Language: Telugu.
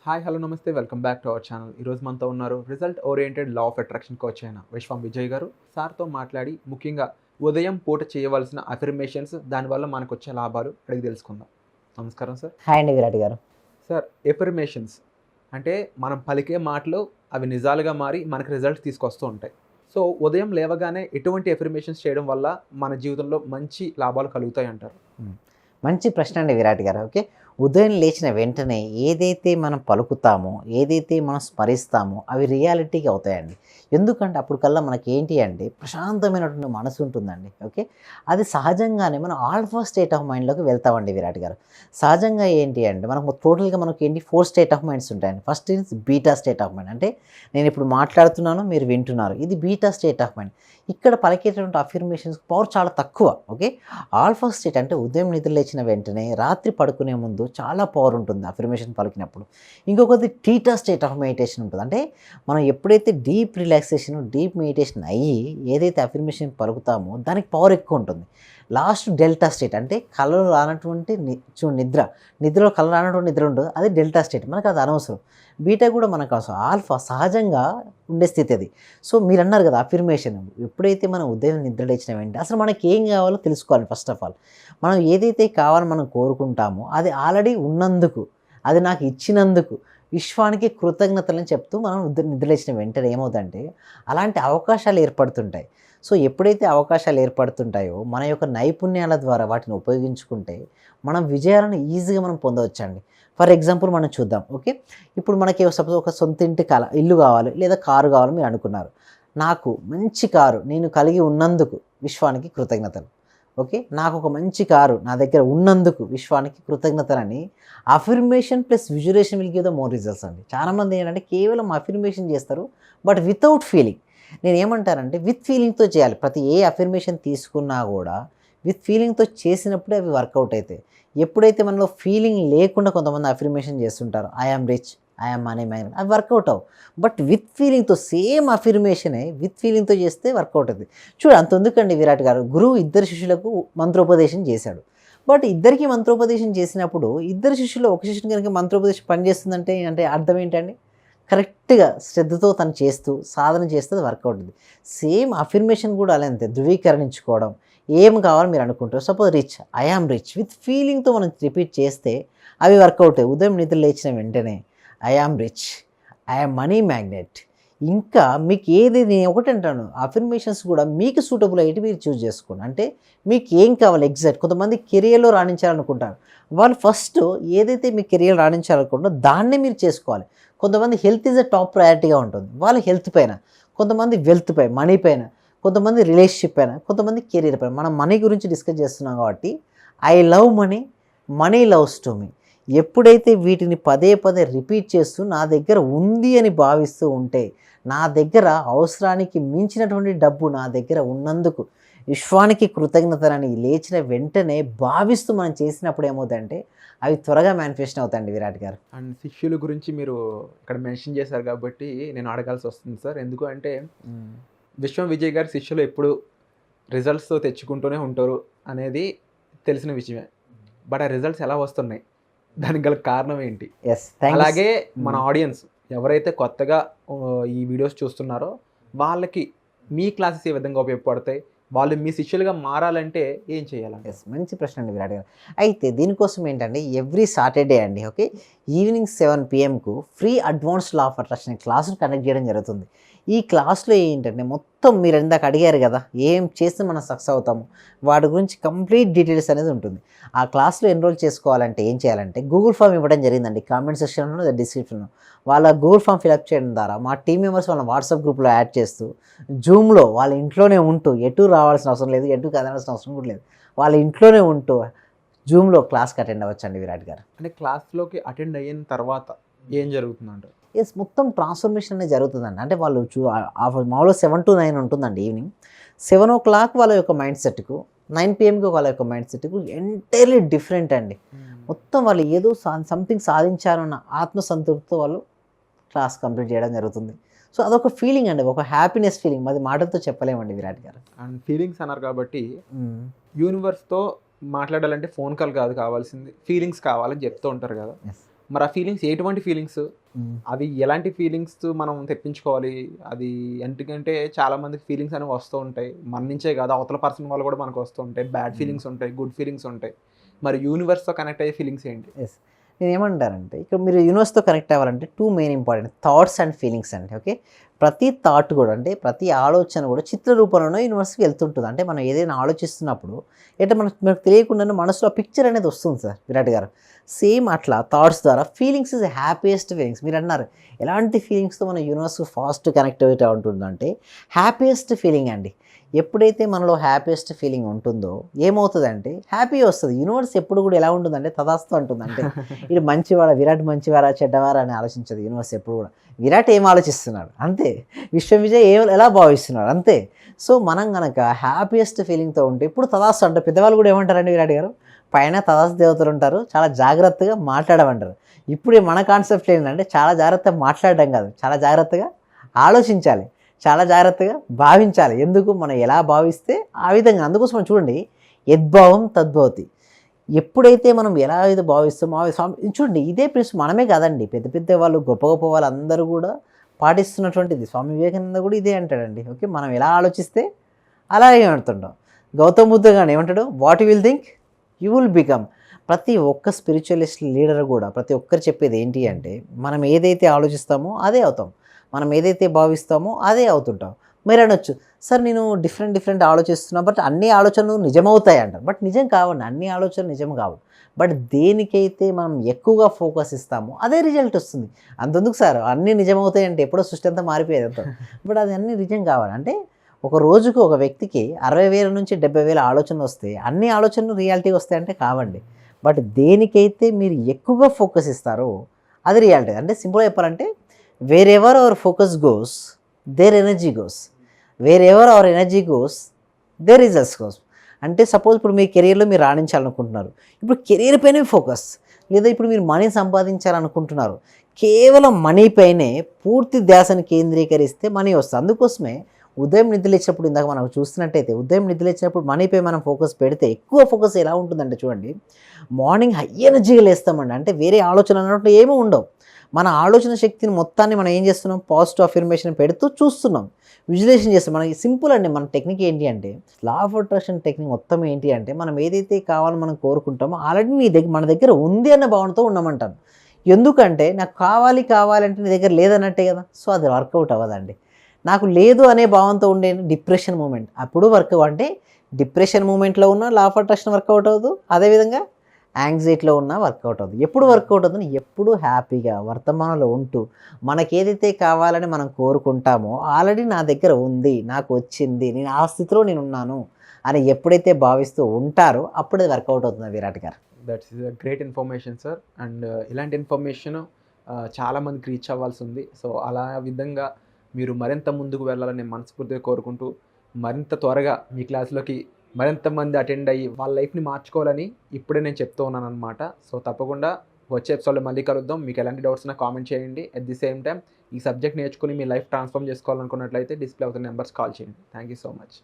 హాయ్ హలో నమస్తే welcome back to our channel. ఈరోజు మనతో ఉన్నారు result oriented law of attraction coach అయిన విశ్వం విజయ్ గారు. సార్తో మాట్లాడి ముఖ్యంగా ఉదయం పూట చేయవలసిన అఫర్మేషన్స్, దానివల్ల మనకు వచ్చే లాభాలు అడిగి తెలుసుకుందాం. నమస్కారం సార్. హాయ్ అండి విరాట్ గారు. సార్, ఎఫర్మేషన్స్ అంటే మనం పలికే మాటలు అవి నిజాలుగా మారి మనకు రిజల్ట్స్ తీసుకొస్తూ ఉంటాయి. సో ఉదయం లేవగానే ఎటువంటి ఎఫర్మేషన్స్ చేయడం వల్ల మన జీవితంలో మంచి లాభాలు కలుగుతాయి అంటారు? మంచి ప్రశ్న అండి విరాట్ గారు. ఓకే, ఉదయం లేచిన వెంటనే ఏదైతే మనం పలుకుతామో, ఏదైతే మనం స్మరిస్తామో అవి రియాలిటీకి అవుతాయండి. ఎందుకంటే అప్పుడు కల్లా మనకి ఏంటి అంటే ప్రశాంతమైనటువంటి మనసు ఉంటుందండి. ఓకే, అది సహజంగానే మనం ఆల్ఫా స్టేట్ ఆఫ్ మైండ్లోకి వెళ్తామండి విరాట్ గారు. సహజంగా ఏంటి అంటే మనకు టోటల్గా మనకి ఏంటి 4 స్టేట్ ఆఫ్ మైండ్స్ ఉంటాయండి. First is beta state of mind, అంటే నేను ఇప్పుడు మాట్లాడుతున్నాను, మీరు వింటున్నారు, ఇది బీటా స్టేట్ ఆఫ్ మైండ్. ఇక్కడ పలికేటువంటి అఫర్మేషన్స్ పవర్ చాలా తక్కువ. ఓకే, ఆల్ఫా స్టేట్ అంటే ఉదయం నిద్ర లేచిన వెంటనే రాత్రి పడుకునే ముందు చాలా పవర్ ఉంటుంది అఫర్మేషన్ పలికినప్పుడు. ఇంకొకటి టీటా స్టేట్ ఆఫ్ మెడిటేషన్ ఉంటుంది. అంటే మనం ఎప్పుడైతే డీప్ రిలాక్సేషన్, డీప్ మెడిటేషన్ అయ్యి ఏదైతే అఫర్మేషన్ పలుకుతామో దానికి పవర్ ఎక్కువ ఉంటుంది. లాస్ట్ డెల్టా స్టేట్ అంటే కళలు రానటువంటి నిద్రలో కళలు రానటువంటి నిద్ర ఉంటుంది, అది డెల్టా స్టేట్. మనకు అది అనవసరం. బీటా కూడా మనకు అవసరం. ఆల్ఫా సహజంగా ఉండే స్థితి అది. సో మీరు అన్నారు కదా అఫర్మేషన్, ఎప్పుడైతే మనం ఉదయం నిద్ర లేచిన వెంటనే అసలు మనకి ఏం కావాలో తెలుసుకోవాలి. ఫస్ట్ ఆఫ్ ఆల్ మనం ఏదైతే కావాలని మనం కోరుకుంటామో అది ఆల్రెడీ ఉన్నందుకు, అది నాకు ఇచ్చినందుకు విశ్వానికి కృతజ్ఞతలని చెప్తూ మనం నిద్ర లేచిన వెంటనే ఏమవుతుందంటే అలాంటి అవకాశాలు ఏర్పడుతుంటాయి. సో ఎప్పుడైతే అవకాశాలు ఏర్పడుతుంటాయో మన యొక్క నైపుణ్యాల ద్వారా వాటిని ఉపయోగించుకుంటే మనం విజయాలను ఈజీగా మనం పొందవచ్చండి. ఫర్ ఎగ్జాంపుల్ మనం చూద్దాం. ఓకే, ఇప్పుడు మనకి సపోజ్ ఒక సొంత ఇంటి ఇల్లు కావాలి లేదా కారు కావాలి మీరు అనుకున్నారు. నాకు మంచి కారు నేను కలిగి ఉన్నందుకు విశ్వానికి కృతజ్ఞతలు. ఓకే, నాకు ఒక మంచి కారు నా దగ్గర ఉన్నందుకు విశ్వానికి కృతజ్ఞతలని affirmation plus visualization will give the more results అండి. చాలామంది ఏంటంటే కేవలం అఫర్మేషన్ చేస్తారు బట్ వితౌట్ ఫీలింగ్. నేను ఏమంటానంటే విత్ ఫీలింగ్తో చేయాలి. ప్రతి ఏ అఫర్మేషన్ తీసుకున్నా కూడా విత్ ఫీలింగ్తో చేసినప్పుడే అవి వర్కౌట్ అవుతాయి. ఎప్పుడైతే మనలో ఫీలింగ్ లేకుండా కొంతమంది అఫర్మేషన్ చేస్తుంటారు, I am rich, I am money man, అవి వర్కౌట్ అవ్వు. బట్ విత్ ఫీలింగ్తో సేమ్ అఫర్మేషనే విత్ ఫీలింగ్తో చేస్తే వర్కౌట్ అవుతుంది. చూడు అంత ఎందుకండి విరాట్ గారు, గురువు ఇద్దరు శిష్యులకు మంత్రోపదేశం చేశాడు. బట్ ఇద్దరికి మంత్రోపదేశం చేసినప్పుడు ఇద్దరు శిష్యులు ఒక శిష్యుని కనుక మంత్రోపదేశం పనిచేస్తుందంటే అంటే అర్థం ఏంటండి? కరెక్ట్గా శ్రద్ధతో తను చేస్తూ సాధన చేస్తే అది వర్కౌట్ అవుతుంది. సేమ్ అఫర్మేషన్ కూడా అలా అంతే, ధృవీకరించుకోవడం. ఏం కావాలో మీరు అనుకుంటారు, suppose rich, I am rich, with ఫీలింగ్తో మనం రిపీట్ చేస్తే అవి వర్కౌట్ అవుతాయి. ఉదయం నిద్ర లేచిన వెంటనే I am rich, I am money magnet. ఇంకా మీకు ఏది, నేను ఒకటి అంటాను, అఫర్మేషన్స్ కూడా మీకు సూటబుల్ అయ్యేటి మీరు చూస్ చేసుకోండి. అంటే మీకు ఏం కావాలి ఎగ్జాక్ట్. కొంతమంది కెరియర్లో రాణించాలనుకుంటారు, వాళ్ళు ఫస్ట్ ఏదైతే మీ కెరియర్ రాణించాలనుకుంటారో దాన్నే మీరు చేసుకోవాలి. కొంతమంది హెల్త్ ఈజ్ అ టాప్ ప్రయారిటీగా ఉంటుంది, వాళ్ళు హెల్త్ పైన, కొంతమంది వెల్త్ పైన, మనీ పైన, కొంతమంది రిలేషన్షిప్ పైన, కొంతమంది కెరీర్ పైన. మనం మనీ గురించి డిస్కస్ చేస్తున్నాం కాబట్టి I love money, money loves to me. ఎప్పుడైతే వీటిని పదే పదే రిపీట్ చేస్తూ నా దగ్గర ఉంది అని భావిస్తూ ఉంటే, నా దగ్గర అవసరానికి మించినటువంటి డబ్బు నా దగ్గర ఉన్నందుకు విశ్వానికి కృతజ్ఞతలని లేచిన వెంటనే భావిస్తూ మనం చేసినప్పుడు ఏమవుతుందంటే అవి త్వరగా మేనిఫెస్ట్ అవుతాయండి విరాట్ గారు. అండ్ శిష్యుల గురించి మీరు ఇక్కడ మెన్షన్ చేశారు కాబట్టి నేను అడగాల్సి వస్తుంది సార్. ఎందుకు అంటే విశ్వం విజయ్ గారి శిష్యులు ఎప్పుడు రిజల్ట్స్తో తెచ్చుకుంటూనే ఉంటారు అనేది తెలిసిన విషయమే. బట్ ఆ రిజల్ట్స్ ఎలా వస్తున్నాయి, దానికి గల కారణం ఏంటి? అలాగే మన ఆడియన్స్ ఎవరైతే కొత్తగా ఈ వీడియోస్ చూస్తున్నారో వాళ్ళకి మీ క్లాసెస్ ఏ విధంగా ఉపయోగపడతాయి, వాళ్ళు మీ శిష్యులుగా మారాలంటే ఏం చేయాలంటే? మంచి ప్రశ్న అండి విరాట్ గారు. అయితే దీనికోసం ఏంటంటే ఎవ్రీ సాటర్డే అండి, okay, evening 7 PM free advanced law of attraction క్లాసును కండక్ట్ చేయడం జరుగుతుంది. ఈ క్లాస్లో ఏంటంటే మొత్తం మీరు ఇందాక అడిగారు కదా ఏం చేస్తే మనం సక్సెస్ అవుతాము, వాటి గురించి కంప్లీట్ డీటెయిల్స్ అనేది ఉంటుంది. ఆ క్లాస్లో ఎన్రోల్ చేసుకోవాలంటే ఏం చేయాలంటే గూగుల్ ఫామ్ ఇవ్వడం జరిగిందండి కామెంట్ సెక్షన్లో, డిస్క్రిప్షన్లో. వాళ్ళ గూగుల్ ఫామ్ ఫిలప్ చేయడం ద్వారా మా టీమ్ మెంబర్స్ వాళ్ళ వాట్సాప్ గ్రూప్లో యాడ్ చేస్తూ జూమ్లో వాళ్ళ ఇంట్లోనే ఉంటూ ఎటు రావాల్సిన అవసరం లేదు, ఎటు కదలాల్సిన అవసరం కూడా లేదు, వాళ్ళ ఇంట్లోనే ఉంటూ జూమ్లో క్లాస్కి అటెండ్ అవ్వచ్చండి విరాట్ గారు. అంటే క్లాస్లోకి అటెండ్ అయిన తర్వాత ఏం జరుగుతుందంటే మొత్తం ట్రాన్స్ఫర్మేషన్ అనేది జరుగుతుందండి. అంటే వాళ్ళు మామూలుగా 7 to 9 ఉంటుందండి ఈవినింగ్. 7 o'clock వాళ్ళ యొక్క మైండ్ సెట్కు, 9 PM వాళ్ళ యొక్క మైండ్ సెట్కు ఎంటైర్లీ డిఫరెంట్ అండి. మొత్తం వాళ్ళు ఏదో సంథింగ్ సాధించాలన్న ఆత్మసంతృప్తితో వాళ్ళు క్లాస్ కంప్లీట్ చేయడం జరుగుతుంది. సో అదొక ఫీలింగ్ అండి, ఒక హ్యాపీనెస్ ఫీలింగ్, అది మాటలతో చెప్పలేమండి విరాట్ గారు. అండ్ ఫీలింగ్స్ అన్నారు కాబట్టి యూనివర్స్తో మాట్లాడాలంటే ఫోన్ కాల్ కాదు కావాల్సింది, ఫీలింగ్స్ కావాలని చెప్తూ ఉంటారు కదా. మరి ఆ ఫీలింగ్స్ ఎటువంటి ఫీలింగ్స్, అవి ఎలాంటి ఫీలింగ్స్ మనం తెప్పించుకోవాలి? అది ఎందుకంటే చాలా మందికి ఫీలింగ్స్ అనేవి వస్తూ ఉంటాయి. మన నుంచే కాదు, అవతల పర్సన్ వాళ్ళు కూడా మనకు వస్తూ ఉంటాయి. బ్యాడ్ ఫీలింగ్స్ ఉంటాయి, గుడ్ ఫీలింగ్స్ ఉంటాయి. మరి యూనివర్స్‌తో కనెక్ట్ అయ్యే ఫీలింగ్స్ ఏంటి? ఎస్. నేనేమంటానంటే ఇక్కడ మీరు యూనివర్స్‌తో కనెక్ట్ అవ్వాలంటే 2 main important thoughts and feelings అండి. ఓకే. ప్రతి థాట్ కూడా అంటే ప్రతి ఆలోచన కూడా చిత్ర రూపంలోనే యూనివర్స్‌కి వెళ్తుంటుంది. అంటే మనం ఏదైనా ఆలోచిస్తున్నప్పుడు అంటే మనకు తెలియకుండానే మనసులో పిక్చర్ అనేది వస్తుంది సార్ విరాట్ గారు. సేమ్ అట్లా థాట్స్ ద్వారా ఫీలింగ్స్ ఇస్ హ్యాపీయెస్ట్ ఫీలింగ్స్. మీరు అన్నారు ఎలాంటి ఫీలింగ్స్తో మన యూనివర్స్ ఫాస్ట్ కనెక్ట్ అవుతూ ఉంటుందంటే హ్యాపీయెస్ట్ ఫీలింగ్ అండి. ఎప్పుడైతే మనలో హ్యాపీయెస్ట్ ఫీలింగ్ ఉంటుందో ఏమవుతుందంటే హ్యాపీ వస్తుంది. యూనివర్స్ ఎప్పుడు కూడా ఎలా ఉంటుందంటే తదాస్తు అంటుంది. అంటే ఇది మంచివాడా, విరాట్ మంచివారా చెడ్డవారా అని ఆలోచించదు యూనివర్స్ ఎప్పుడు కూడా. విరాట్ ఏం ఆలోచిస్తున్నాడు అంతే, విశ్వం విజయ్ ఎలా భావిస్తున్నాడు అంతే. సో మనం కనుక హ్యాపీయెస్ట్ ఫీలింగ్తో ఉంటే ఇప్పుడు తదాస్తు అంటే పెద్దవాళ్ళు కూడా ఏమంటారండి విరాట్ గారు, పైన తదాస్తు దేవతలు ఉంటారు, చాలా జాగ్రత్తగా మాట్లాడమంటారు. ఇప్పుడు మన కాన్సెప్ట్ ఏంటంటే చాలా జాగ్రత్తగా మాట్లాడడం కాదు, చాలా జాగ్రత్తగా ఆలోచించాలి, చాలా జాగ్రత్తగా భావించాలి. ఎందుకు మనం ఎలా భావిస్తే ఆ విధంగా. అందుకోసం చూడండి యద్భావం తద్భవతి. ఎప్పుడైతే మనం ఎలా అయితే భావిస్తామో చూడండి ఇదే ప్రిన్స్ మనమే కాదండి, పెద్ద పెద్ద వాళ్ళు గొప్ప గొప్ప వాళ్ళు అందరూ కూడా పాటిస్తున్నటువంటిది. స్వామి వివేకానంద కూడా ఇదే అంటాడండి. ఓకే, మనం ఎలా ఆలోచిస్తే అలాగే అంటుంటాం. గౌతమ్ బుద్ధ కానీ ఏమంటాడు, what you will think you will become. ప్రతి ఒక్క స్పిరిచువలిస్ట్ లీడర్ కూడా ప్రతి ఒక్కరు చెప్పేది ఏంటి అంటే మనం ఏదైతే ఆలోచిస్తామో అదే అవుతాం, మనం ఏదైతే భావిస్తామో అదే అవుతుంటాం. మీరు అనొచ్చు సార్ నేను డిఫరెంట్ ఆలోచిస్తున్నా బట్ అన్ని ఆలోచనలు నిజమవుతాయి అంటారు. బట్ నిజం కావండి, అన్ని ఆలోచనలు నిజం కావు. బట్ దేనికైతే మనం ఎక్కువగా ఫోకస్ ఇస్తామో అదే రిజల్ట్ వస్తుంది. అంతెందుకు సార్ అన్నీ నిజమవుతాయి అంటే ఎప్పుడో సృష్టి అంతా మారిపోయేది అంతా. బట్ అది అన్నీ నిజం కావాలి అంటే ఒక రోజుకు ఒక వ్యక్తికి 60,000 నుంచి 70,000 ఆలోచనలు వస్తే అన్ని ఆలోచనలు రియాలిటీ వస్తాయంటే కావండి. బట్ దేనికైతే మీరు ఎక్కువగా ఫోకస్ ఇస్తారో అది రియాలిటీ. అంటే సింపుల్గా చెప్పాలంటే wherever our focus goes there energy goes, wherever our energy goes there results goes. అంటే సపోజ్ ఇప్పుడు మీ కెరీర్లో మీరు రాణించాలనుకుంటున్నారు, ఇప్పుడు కెరీర్ పైనే ఫోకస్, లేదా ఇప్పుడు మీరు మనీ సంపాదించాలనుకుంటున్నారు, కేవలం మనీ పైనే పూర్తి ధ్యాసను కేంద్రీకరిస్తే మనీ వస్తుంది. అందుకోసమే ఉదయం నిద్రలేచినప్పుడు ఇందాక మనం చూస్తున్నట్టయితే ఉదయం నిద్రలేచినప్పుడు మనీపై మనం ఫోకస్ పెడితే ఎక్కువ ఫోకస్ ఎలా ఉంటుందంటే చూడండి మార్నింగ్ హై ఎనర్జీగా లేస్తామండి. అంటే వేరే ఆలోచన అన్నట్టు ఏమీ ఉండవు. మన ఆలోచన శక్తిని మొత్తాన్ని మనం ఏం చేస్తున్నాం, పాజిటివ్ అఫర్మేషన్ పెడుతూ చూస్తున్నాం, విజువలైజేషన్ చేస్తాం. మనకి సింపుల్ అండి. మన టెక్నిక్ ఏంటి అంటే లా ఆఫ్ అట్రాక్షన్ టెక్నిక్ మొత్తం ఏంటి అంటే మనం ఏదైతే కావాలని మనం కోరుకుంటామో ఆల్రెడీ మన దగ్గర ఉంది అన్న భావనతో ఉండమంటాను. ఎందుకంటే నాకు కావాలంటే నీ దగ్గర లేదన్నట్టే కదా. సో అది వర్కౌట్ అవ్వదండి. నాకు లేదు అనే భావంతో ఉండే డిప్రెషన్ మూమెంట్ అప్పుడు వర్కౌట్, అంటే డిప్రెషన్ మూమెంట్లో ఉన్న లా ఆఫ్ అట్రాక్షన్ వర్కౌట్ అవ్వదు, అదేవిధంగా యాంగ్జైటీలో ఉన్న వర్కౌట్ అవుతుంది. ఎప్పుడు వర్కౌట్ అవుతుంది, ఎప్పుడు హ్యాపీగా వర్తమానంలో ఉంటూ మనకి ఏదైతే కావాలని మనం కోరుకుంటామో ఆల్రెడీ నా దగ్గర ఉంది, నాకు వచ్చింది, నేను ఆ స్థితిలో నేను ఉన్నాను అని ఎప్పుడైతే భావిస్తూ ఉంటారో అప్పుడే వర్కౌట్ అవుతుంది విరాట్ గారు. That's is a great information sir. And ఇలాంటి ఇన్ఫర్మేషన్ చాలామందికి రీచ్ అవ్వాల్సి ఉంది. సో అలా విధంగా మీరు మరింత ముందుకు వెళ్ళాలని నేను మనస్ఫూర్తిగా కోరుకుంటూ మరింత త్వరగా మీ క్లాస్లోకి మరింత మంది అటెండ్ అయ్యి వాళ్ళ లైఫ్ని మార్చుకోవాలని ఇప్పుడే నేను చెప్తూ ఉన్నాను అనమాట. సో తప్పకుండా వచ్చే ఎపిసోడ్లో మళ్ళీ కలుద్దాం. మీకు ఎలాంటి డౌట్స్ ఉన్నా కామెంట్ చేయండి. అట్ ది సేమ్ టైం ఈ సబ్జెక్ట్ నేర్చుకుని మీ లైఫ్ ట్రాన్స్ఫార్మ్ చేసుకోవాలనుకున్నట్లయితే డిస్ప్లే అవుతున్న నెంబర్స్ కాల్ చేయండి. Thank you so much.